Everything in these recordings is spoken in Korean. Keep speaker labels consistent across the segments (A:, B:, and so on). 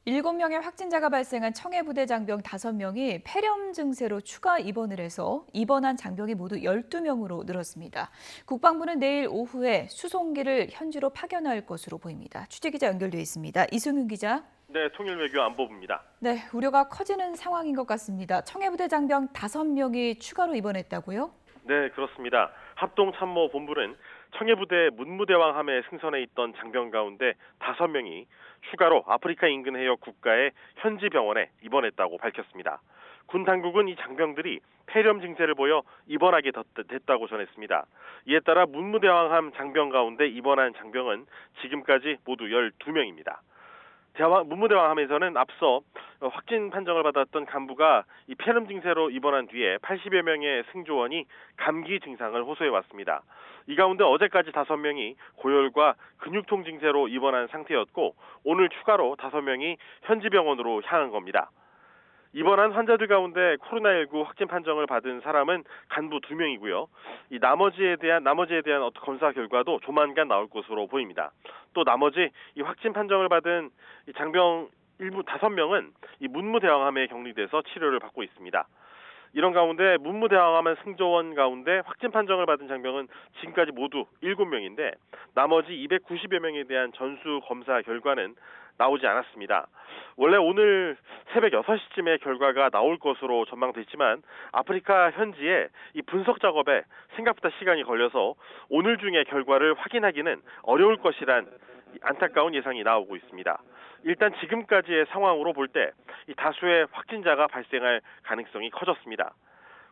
A: 7명의 확진자가 발생한 청해부대 장병 5명이 폐렴 증세로 추가 입원을 해서 입원한 장병이 모두 12명으로 늘었습니다. 국방부는 내일 오후에 수송기를 현지로 파견할 것으로 보입니다. 취재기자 연결돼 있습니다. 이승윤 기자.
B: 네, 통일외교 안보부입니다.
A: 네, 우려가 커지는 상황인 것 같습니다. 청해부대 장병 5명이 추가로 입원했다고요?
B: 네, 그렇습니다. 합동참모본부는 청해부대 문무대왕함에 승선해 있던 장병 가운데 5명이 추가로 아프리카 인근 해역 국가의 현지 병원에 입원했다고 밝혔습니다. 군 당국은 이 장병들이 폐렴 증세를 보여 입원하게 됐다고 전했습니다. 이에 따라 문무대왕함 장병 가운데 입원한 장병은 지금까지 모두 12명입니다. 문무대왕함에서는 앞서 확진 판정을 받았던 간부가 이 폐렴 증세로 입원한 뒤에 80여 명의 승조원이 감기 증상을 호소해 왔습니다. 이 가운데 어제까지 5명이 고열과 근육통 증세로 입원한 상태였고 오늘 추가로 5명이 현지 병원으로 향한 겁니다. 입원한 환자들 가운데 코로나19 확진 판정을 받은 사람은 간부 2명이고요. 이 나머지에 대한 검사 결과도 조만간 나올 것으로 보입니다. 또 나머지 이 확진 판정을 받은 이 장병 일부 5명은 이 문무대왕함에 격리돼서 치료를 받고 있습니다. 이런 가운데 문무대왕함의 승조원 가운데 확진 판정을 받은 장병은 지금까지 모두 7명인데 나머지 290여 명에 대한 전수 검사 결과는 나오지 않았습니다. 원래 오늘 새벽 6시쯤에 결과가 나올 것으로 전망됐지만 아프리카 현지에 이 분석 작업에 생각보다 시간이 걸려서 오늘 중에 결과를 확인하기는 어려울 것이란 안타까운 예상이 나오고 있습니다. 일단 지금까지의 상황으로 볼 때 이 다수의 확진자가 발생할 가능성이 커졌습니다.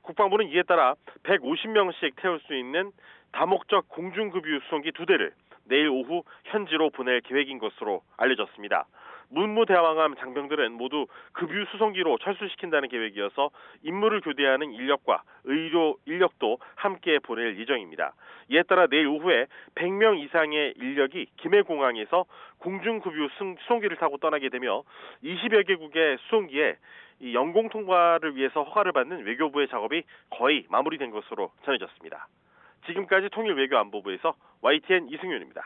B: 국방부는 이에 따라 150명씩 태울 수 있는 다목적 공중급유 수송기 2대를 내일 오후 현지로 보낼 계획인 것으로 알려졌습니다. 문무대왕함 장병들은 모두 급유 수송기로 철수시킨다는 계획이어서 임무를 교대하는 인력과 의료 인력도 함께 보낼 예정입니다. 이에 따라 내일 오후에 100명 이상의 인력이 김해공항에서 공중급유 수송기를 타고 떠나게 되며 20여 개국의 수송기에 이 영공 통과를 위해서 허가를 받는 외교부의 작업이 거의 마무리된 것으로 전해졌습니다. 지금까지 통일외교안보부에서 YTN 이승윤입니다.